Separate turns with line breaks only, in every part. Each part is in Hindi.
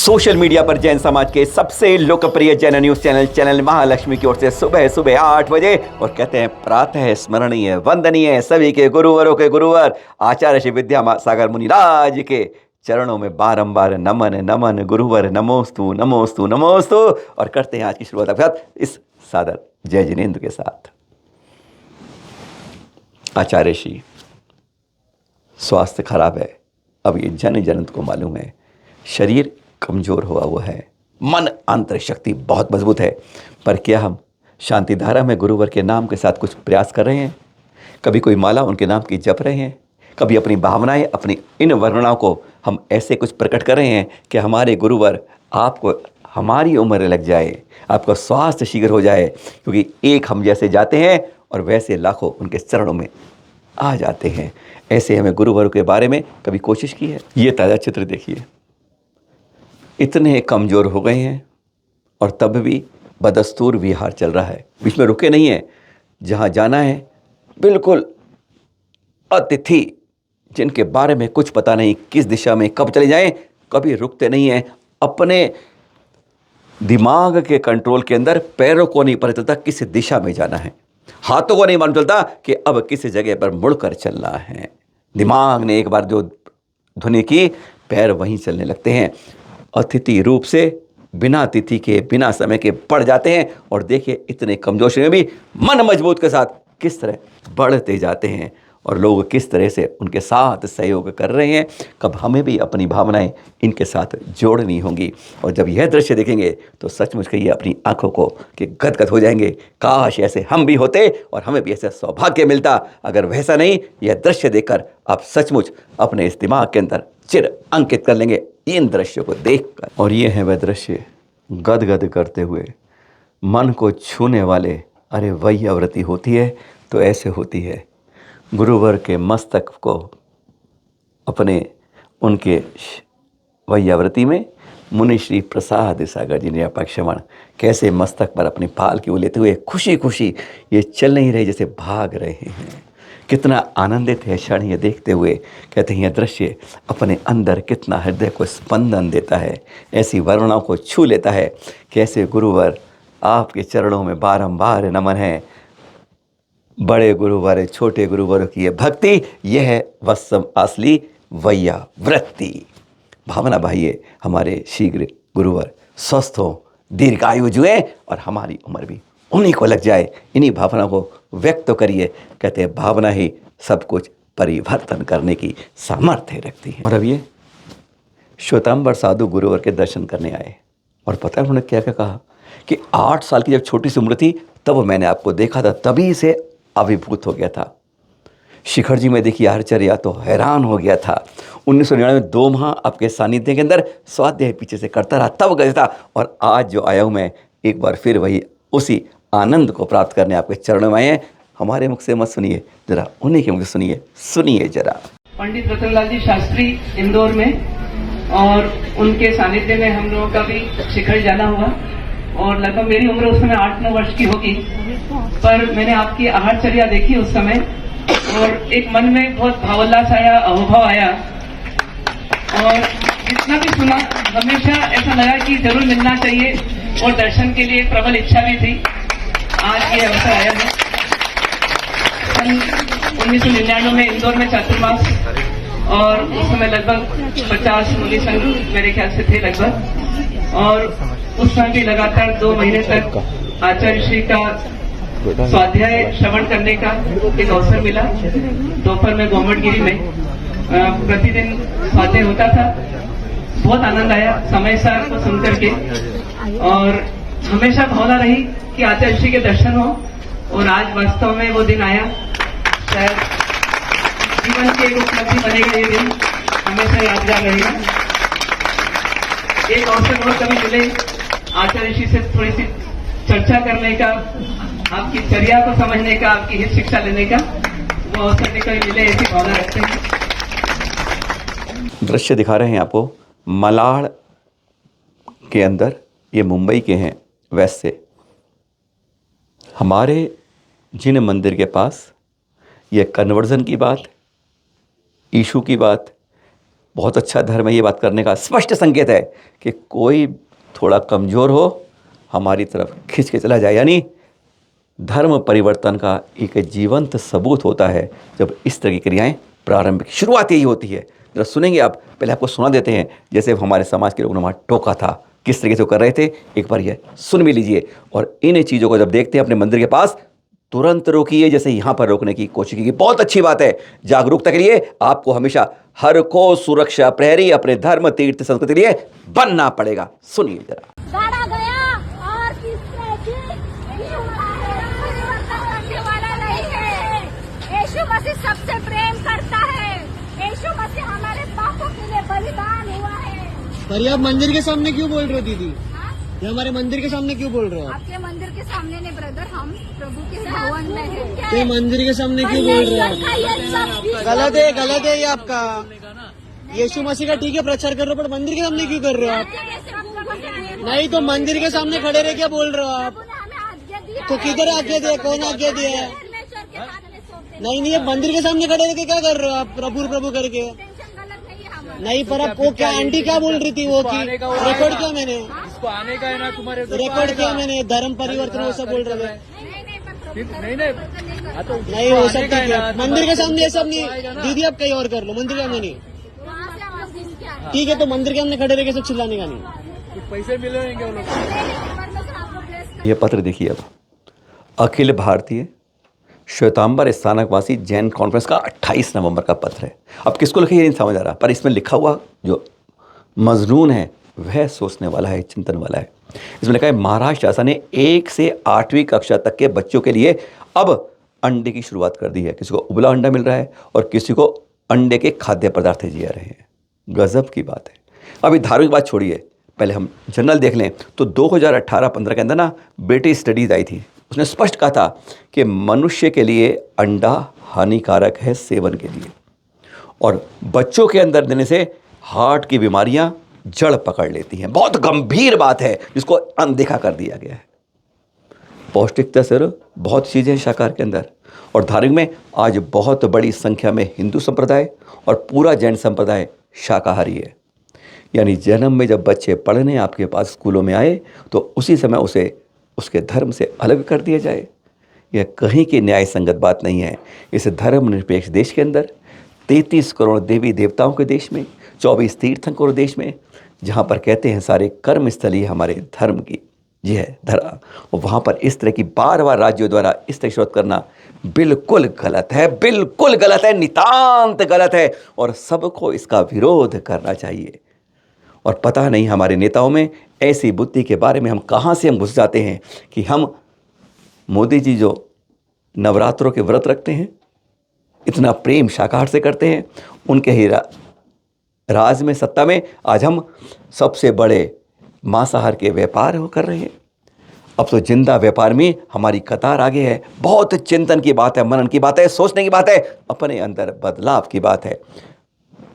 सोशल मीडिया पर जैन समाज के सबसे लोकप्रिय जैन न्यूज चैनल महालक्ष्मी की ओर से सुबह सुबह 8 बजे और कहते हैं प्रातः स्मरणीय वंदनीय सभी के गुरुवरों के गुरुवर आचार्य श्री विद्या सागर मुनिराज के चरणों में बारंबार नमन नमन गुरुवर नमोस्तु नमोस्तु नमोस्तु। और करते हैं आज की शुरुआत अर्थात इस सादर जय जिनेंद्र के साथ। आचार्य श्री स्वास्थ्य खराब है, अब ये जन जन को मालूम है, शरीर कमज़ोर हुआ है, मन आंतरिक शक्ति बहुत मजबूत है, पर क्या हम शांति धारा में गुरुवर के नाम के साथ कुछ प्रयास कर रहे हैं? कभी कोई माला उनके नाम की जप रहे हैं? कभी अपनी भावनाएं, अपनी इन वर्णनाओं को हम ऐसे कुछ प्रकट कर रहे हैं कि हमारे गुरुवर आपको हमारी उम्र लग जाए, आपका स्वास्थ्य शीघ्र हो जाए, क्योंकि एक हम जैसे जाते हैं और वैसे लाखों उनके चरणों में आ जाते हैं। ऐसे हमें गुरुवर के बारे में कभी कोशिश की है? ये ताज़ा चित्र देखिए, इतने कमज़ोर हो गए हैं और तब भी बदस्तूर विहार चल रहा है, बीच में रुके नहीं हैं। जहाँ जाना है बिल्कुल अतिथि जिनके बारे में कुछ पता नहीं, किस दिशा में कब चले जाएं, कभी रुकते नहीं हैं। अपने दिमाग के कंट्रोल के अंदर पैरों को नहीं पता चलता किस दिशा में जाना है, हाथों को नहीं मालूम चलता कि अब किस जगह पर मुड़कर चलना है। दिमाग ने एक बार जो ध्वनि की, पैर वहीं चलने लगते हैं। अतिथि रूप से बिना तिथि के बिना समय के पड़ जाते हैं और देखिए इतने कमजोर शरीर में भी मन मजबूत के साथ किस तरह बढ़ते जाते हैं और लोग किस तरह से उनके साथ सहयोग कर रहे हैं। कब हमें भी अपनी भावनाएं इनके साथ जोड़नी होंगी और जब यह दृश्य देखेंगे तो सचमुच कहिए अपनी आंखों को कि गदगद हो जाएंगे। काश ऐसे हम भी होते और हमें भी ऐसा सौभाग्य मिलता। अगर वैसा नहीं, यह दृश्य देखकर आप सचमुच अपने इस दिमाग के अंदर चिर अंकित कर लेंगे इन दृश्यों को देखकर। और ये है वह दृश्य गदगद करते हुए मन को छूने वाले। अरे वही आवृत्ति होती है तो ऐसे होती है। गुरुवर के मस्तक को अपने उनके वही आवृत्ति में मुनि श्री प्रसाद सागर जी ने अपक्षमण कैसे मस्तक पर अपनी पाल की लेते हुए खुशी खुशी ये चल नहीं रहे, जैसे भाग रहे हैं। कितना आनंदित है क्षण ये देखते हुए। कहते हैं यह दृश्य अपने अंदर कितना हृदय को स्पंदन देता है, ऐसी वर्णनाओं को छू लेता है। कैसे गुरुवर आपके चरणों में बारंबार नमन है। बड़े गुरुवर छोटे गुरुवरों की ये भक्ति, यह है वत्सम असली वैया वृत्ति। भावना भाइये हमारे शीघ्र गुरुवर स्वस्थ हो, दीर्घायु जुए और हमारी उम्र भी उन्हीं को लग जाए। इन्हीं भावना को व्यक्त तो करिए। कहते हैं भावना ही सब कुछ परिवर्तन करने की सामर्थ्य रखती है। और अब ये श्वेतांबर साधु गुरुवर के दर्शन करने आए और पता है उन्होंने क्या क्या कहा कि 8 साल की जब छोटी सी उम्र थी तब मैंने आपको देखा था, तभी से अभिभूत हो गया था। शिखर जी में देखिए आचार्य तो हैरान हो गया था। 1999 में 2 माह आपके सानिध्य के अंदर स्वाध्याय पीछे से करता रहा, तब गया था। और आज जो आया हूँ मैं एक बार फिर वही उसी आनंद को प्राप्त करने आपके चरणों में आए हैं। हमारे मुख से मत सुनिए, जरा उन्हीं के मुख से सुनिए। सुनिए जरा।
पंडित रतनलाल जी शास्त्री इंदौर में, और उनके सानिध्य में हम लोगों का भी शिखर जाना हुआ। और लगभग मेरी उम्र उस समय 8-9 वर्ष की होगी, पर मैंने आपकी आहारचर्या देखी उस समय और एक मन में बहुत भावोल्लास आया, अनुभव आया। और जितना भी सुना हमेशा ऐसा लगा कि जरूर मिलना चाहिए और दर्शन के लिए प्रबल इच्छा भी थी। आज ये अवसर आया है। सन 1999 में इंदौर में चातुर्मास, और उस समय लगभग 50 मुनि संघ मेरे ख्याल से थे लगभग। और उस समय भी लगातार 2 महीने तक आचार्य श्री का स्वाध्याय श्रवण करने का एक अवसर मिला। दोपहर में गोमटगिरी में प्रतिदिन स्वाध्याय होता था। बहुत आनंद आया समय सार को सुनकर के, और हमेशा भावना रही कि आचार्य श्री के दर्शन हो। और आज वास्तव में वो दिन आया। शायद जीवन की एक उपलब्धि बनेगा ये दिन, हमेशा यादगार रहेगा। एक अवसर और कभी मिले आचार्य श्री से थोड़ी सी चर्चा करने का, आपकी चर्या को समझने का, आपकी हित शिक्षा लेने का, वो अवसर भी कभी मिले, ऐसी भावना रखते हैं।
दृश्य दिखा रहे हैं आपको मलाड के अंदर, ये मुंबई के हैं। वैसे हमारे जिन मंदिर के पास ये कन्वर्जन की बात, ईशू की बात, बहुत अच्छा धर्म है, ये बात करने का स्पष्ट संकेत है कि कोई थोड़ा कमज़ोर हो हमारी तरफ खींच के चला जाए। यानी धर्म परिवर्तन का एक जीवंत सबूत होता है जब इस तरह की क्रियाएं प्रारंभिक शुरुआत यही होती है। जरा सुनेंगे आप, पहले आपको सुना देते हैं जैसे हमारे समाज के लोगों ने वहाँ टोका था, किस तरीके से वो कर रहे थे, एक बार ये सुन भी लीजिए। और इन चीज़ों को जब देखते हैं अपने मंदिर के पास तुरंत रोकिए, जैसे यहाँ पर रोकने की कोशिश की। बहुत अच्छी बात है, जागरूकता के लिए आपको हमेशा हर को सुरक्षा प्रहरी अपने धर्म तीर्थ संस्कृति के लिए बनना पड़ेगा। सुनिए जरा।
गाड़ा गया और तीसरे दिन यीशु परिवर्तन करने वाला नहीं है। यीशु मसीह सबसे प्रेम करता है। यीशु मसीह हमारे पापों के लिए बलिदान हुआ है।
पर ये आप मंदिर के सामने क्यों बोल रहे हो दीदी?
हाँ?
ये हमारे मंदिर के सामने क्यों बोल रहे हो आप?
आपके मंदिर के सामने ने ब्रदर, हम प्रभु के भवन में हैं।
ये मंदिर के सामने क्यों बोल रहे हो आप? गलत है ये आपका। यीशु मसीह का ठीक है प्रचार कर रहे हो, पर मंदिर के सामने क्यों कर रहे हो आप? नहीं तो मंदिर के सामने खड़े रह क्या बोल रहे हो आप? तो किधर आज्ञा दिया, कौन आज्ञा दिया है? नहीं ये मंदिर के सामने खड़े रह के क्या कर रहे हो आप प्रभु प्रभु करके? नहीं पर आप वो क्या आंटी क्या बोल रही थी वो की रिकॉर्ड किया मैंने,
इसको आने का है ना तुम्हारे तो
रिकॉर्ड किया मैंने, धर्म परिवर्तन वो सब बोल रहे थे। नहीं हो सकती क्या मंदिर के सामने ये सब नहीं दीदी, आप कहीं और कर लो, मंदिर के सामने नहीं। ठीक है तो मंदिर के सामने खड़े रह के सब चिल्लाने का नहीं।
पैसे मिलेंगे वो लोग।
ये पत्र देखिए अब, अखिल भारतीय श्वेतांबर स्थानकवासी जैन कॉन्फ्रेंस का 28 नवंबर का पत्र है। अब किसको लिखा ये नहीं समझ आ रहा, पर इसमें लिखा हुआ जो मजनून है वह सोचने वाला है, चिंतन वाला है। इसमें लिखा है महाराष्ट्र शासन ने 1 से 8वीं कक्षा तक के बच्चों के लिए अब अंडे की शुरुआत कर दी है। किसी को उबला अंडा मिल रहा है और किसी को अंडे के खाद्य पदार्थ दिए रहे हैं। गजब की बात है। अभी धार्मिक बात छोड़िए, पहले हम जनरल देख लें तो 2018-15 के अंदर ना ब्रिटिश स्टडीज आई थी, उसने स्पष्ट कहा था कि मनुष्य के लिए अंडा हानिकारक है सेवन के लिए, और बच्चों के अंदर देने से हार्ट की बीमारियां जड़ पकड़ लेती हैं। बहुत गंभीर बात है जिसको अनदेखा कर दिया गया है। पौष्टिकता से बहुत चीज़ें हैं शाकाहार के अंदर, और धार्मिक में आज बहुत बड़ी संख्या में हिंदू संप्रदाय और पूरा जैन संप्रदाय शाकाहारी है। यानी जन्म में जब बच्चे पढ़ने आपके पास स्कूलों में आए तो उसी समय उसे उसके धर्म से अलग कर दिया जाए, यह कहीं की न्याय संगत बात नहीं है। इस धर्मनिरपेक्ष देश के अंदर 33 करोड़ देवी देवताओं के देश में, 24 तीर्थंकर देश में, जहाँ पर कहते हैं सारे कर्म स्थली हमारे धर्म की जी है धरा, और वहाँ पर इस तरह की बार राज्यों द्वारा इस तरह शोध करना बिल्कुल गलत है, बिल्कुल गलत है, नितांत गलत है, और सबको इसका विरोध करना चाहिए। और पता नहीं हमारे नेताओं में ऐसी बुद्धि के बारे में हम कहाँ से घुस जाते हैं कि हम मोदी जी जो नवरात्रों के व्रत रखते हैं, इतना प्रेम शाकाहार से करते हैं, उनके ही राज में सत्ता में आज हम सबसे बड़े मांसाहार के व्यापार कर रहे हैं। अब तो जिंदा व्यापार में हमारी कतार आगे है। बहुत चिंतन की बात है, मनन की बात है, सोचने की बात है, अपने अंदर बदलाव की बात है।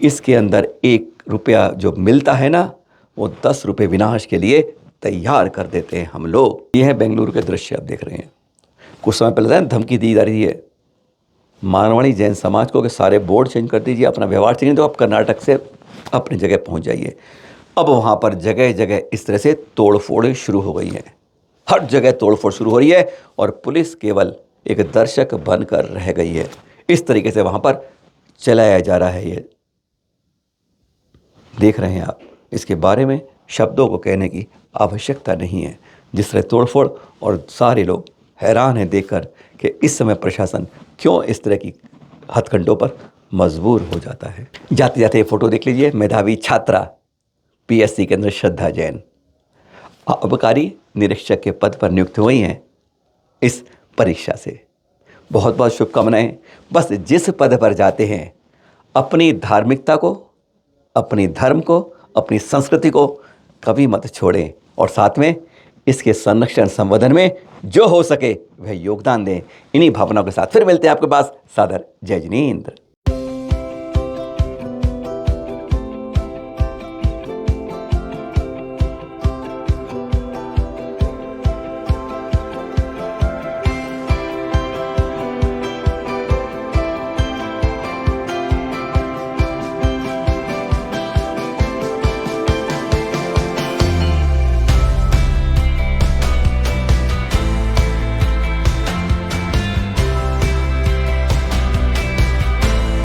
इसके अंदर 1 रुपया जो मिलता है ना, वो 10 रुपये विनाश के लिए तैयार कर देते हैं हम लोग। ये है बेंगलुरु के दृश्य आप देख रहे हैं। कुछ समय पहले धमकी दी जा रही है मारवाड़ी जैन समाज को कि सारे बोर्ड चेंज कर दीजिए, अपना व्यवहार चेंज, तो आप कर्नाटक से अपनी जगह पहुंच जाइए। अब वहाँ पर जगह जगह इस तरह से तोड़फोड़ शुरू हो गई हैं, हर जगह तोड़फोड़ शुरू हो रही है, और पुलिस केवल एक दर्शक बनकर रह गई है। इस तरीके से वहाँ पर चलाया जा रहा है। ये देख रहे हैं आप, इसके बारे में शब्दों को कहने की आवश्यकता नहीं है। जिस तरह तोड़फोड़, और सारे लोग हैरान हैं देखकर कि इस समय प्रशासन क्यों इस तरह की हथकंडों पर मजबूर हो जाता है। जाते जाते ये फोटो देख लीजिए, मेधावी छात्रा पीएससी के अंदर श्रद्धा जैन आबकारी निरीक्षक के पद पर नियुक्त हुई हैं इस परीक्षा से। बहुत बहुत शुभकामनाएं। बस जिस पद पर जाते हैं अपनी धार्मिकता को, अपनी धर्म को, अपनी संस्कृति को कभी मत छोड़ें, और साथ में इसके संरक्षण संवर्धन में जो हो सके वह योगदान दें। इन्हीं भावनाओं के साथ फिर मिलते हैं आपके पास। सादर जय जिनेंद्र।